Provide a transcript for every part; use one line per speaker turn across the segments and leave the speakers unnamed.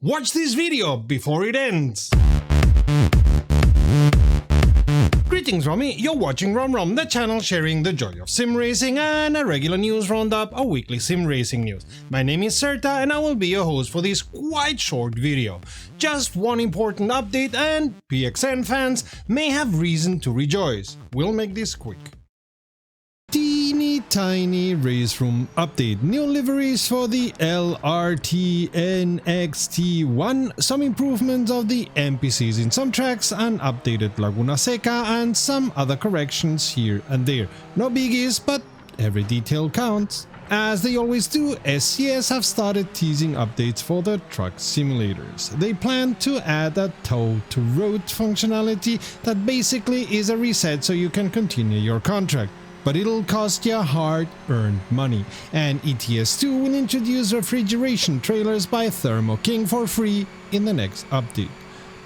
Watch this video before it ends! Greetings Romy, you're watching WromWrom, the channel sharing the joy of sim racing and a regular news roundup, a weekly sim racing news. My name is Serta and I will be your host for this quite short video. Just one important update and PXN fans may have reason to rejoice. We'll make this quick. Teeny tiny race room update. New liveries for the LRT NXT1, some improvements of the NPCs in some tracks, an updated Laguna Seca and some other corrections here and there. No biggies, but every detail counts. As they always do, SCS have started teasing updates for the truck simulators. They plan to add a toe-to-road functionality that basically is a reset so you can continue your contract. But it'll cost you hard-earned money, and ETS2 will introduce refrigeration trailers by Thermo King for free in the next update.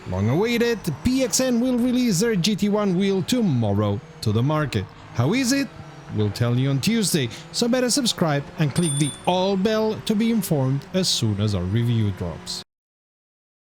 Long awaited, PXN will release their GT1 wheel tomorrow to the market. How is it? We'll tell you on Tuesday, so better subscribe and click the all bell to be informed as soon as our review drops.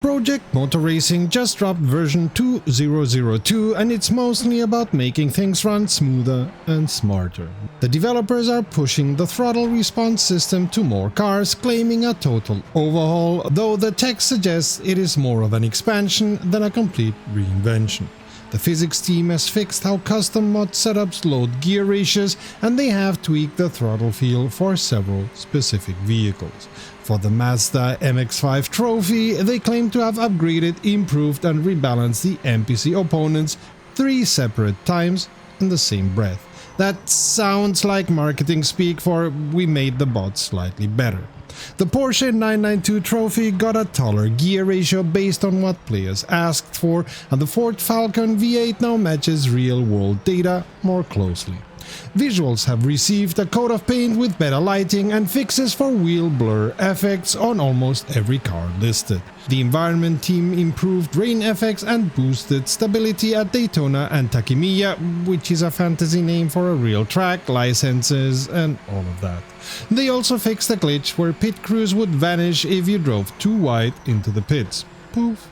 Project Motor Racing just dropped version 2.002 and it's mostly about making things run smoother and smarter. The developers are pushing the throttle response system to more cars, claiming a total overhaul, though the text suggests it is more of an expansion than a complete reinvention. The physics team has fixed how custom mod setups load gear ratios, and they have tweaked the throttle feel for several specific vehicles. For the Mazda MX-5 trophy, they claim to have upgraded, improved and rebalanced the NPC opponents 3 separate times in the same breath. That sounds like marketing speak for "we made the bot slightly better." The Porsche 992 trophy got a taller gear ratio based on what players asked for, and the Ford Falcon V8 now matches real-world data more closely. Visuals have received a coat of paint with better lighting and fixes for wheel blur effects on almost every car listed. The environment team improved rain effects and boosted stability at Daytona and Takemiya, which is a fantasy name for a real track, licenses and all of that. They also fixed a glitch where pit crews would vanish if you drove too wide into the pits. Poof.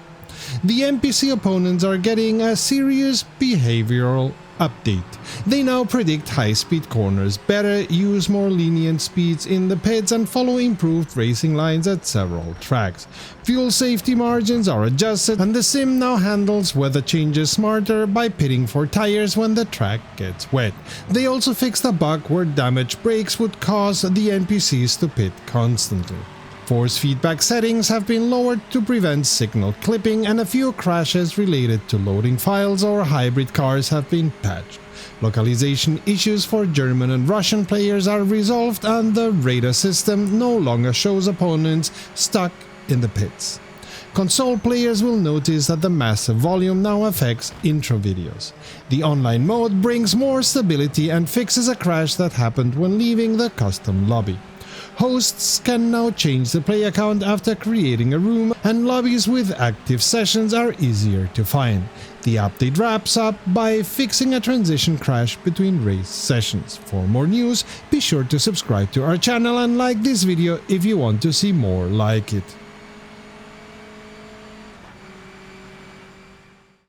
The NPC opponents are getting a serious behavioral update. They now predict high-speed corners better, use more lenient speeds in the pits and follow improved racing lines at several tracks. Fuel safety margins are adjusted and the sim now handles weather changes smarter by pitting for tires when the track gets wet. They also fixed a bug where damaged brakes would cause the NPCs to pit constantly. Force feedback settings have been lowered to prevent signal clipping, and a few crashes related to loading files or hybrid cars have been patched. Localization issues for German and Russian players are resolved and the radar system no longer shows opponents stuck in the pits. Console players will notice that the massive volume now affects intro videos. The online mode brings more stability and fixes a crash that happened when leaving the custom lobby. Hosts can now change the play account after creating a room, and lobbies with active sessions are easier to find. The update wraps up by fixing a transition crash between race sessions. For more news, be sure to subscribe to our channel and like this video if you want to see more like it.